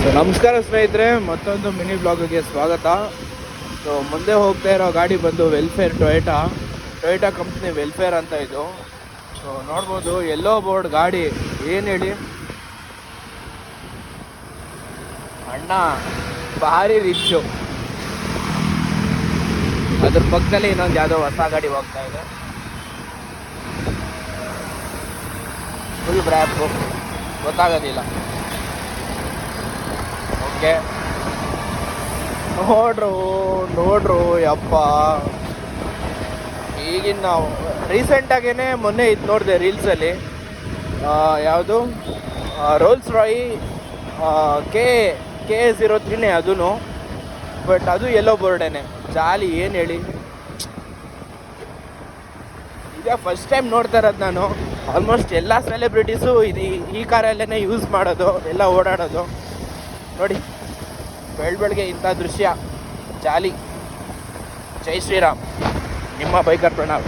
So ನಮಸ್ಕಾರ ಸ್ನೇಹಿತರೆ, ಮತ್ತೊಂದು ಮಿನಿ ಬ್ಲಾಗ್ಗೆ ಸ್ವಾಗತ. ಸೊ ಮುಂದೆ ಹೋಗ್ತಾ ಇರೋ ಗಾಡಿ ಬಂದು ವೆಲ್ಫೇರ್ ಟೊಯೋಟಾ ಕಂಪ್ನಿ ವೆಲ್ಫೇರ್ ಅಂತ ಇದು. ಸೊ ನೋಡ್ಬೋದು ಎಲ್ಲೋ ಬೋರ್ಡ್ ಗಾಡಿ. ಏನು ಹೇಳಿ ಅಣ್ಣ, ಭಾರಿ ರಿಚ್ಚು. ಅದ್ರ ಪಕ್ಕದಲ್ಲಿ ಇನ್ನೊಂದು ಯಾವುದೋ ಹೊಸ ಗಾಡಿ ಹೋಗ್ತಾ ಇದೆ, ಫುಲ್ ಬ್ರ್ಯಾಪು, ಗೊತ್ತಾಗೋದಿಲ್ಲ. ಓಕೆ, ನೋಡ್ರು ಯಪ್ಪ. ಈಗಿನ ನಾವು ರೀಸೆಂಟಾಗೇ ಮೊನ್ನೆ ಇದು ನೋಡಿದೆ ರೀಲ್ಸಲ್ಲಿ, ಯಾವುದು ರೋಲ್ಸ್ ರಾಯ್ ಕೆ03 ಅದೂ, ಬಟ್ ಅದು ಎಲ್ಲೋ ಬೋರ್ಡೇನೆ. ಜಾಲಿ ಏನು ಹೇಳಿ, ಈಗ ಫಸ್ಟ್ ಟೈಮ್ ನೋಡ್ತಾ ಇರೋದು ನಾನು. ಆಲ್ಮೋಸ್ಟ್ ಎಲ್ಲ ಸೆಲೆಬ್ರಿಟೀಸು ಈ ಕಾರಲ್ಲೇ ಯೂಸ್ ಮಾಡೋದು, ಎಲ್ಲ ಓಡಾಡೋದು. ನೋಡಿ ಬೆಳಗ್ಗೆ ಇಂಥ ದೃಶ್ಯ, ಜಾಲಿ. ಜೈ ಶ್ರೀರಾಮ್. ನಿಮ್ಮ ಬೈಕರ್ ಪ್ರಣಾಮ್.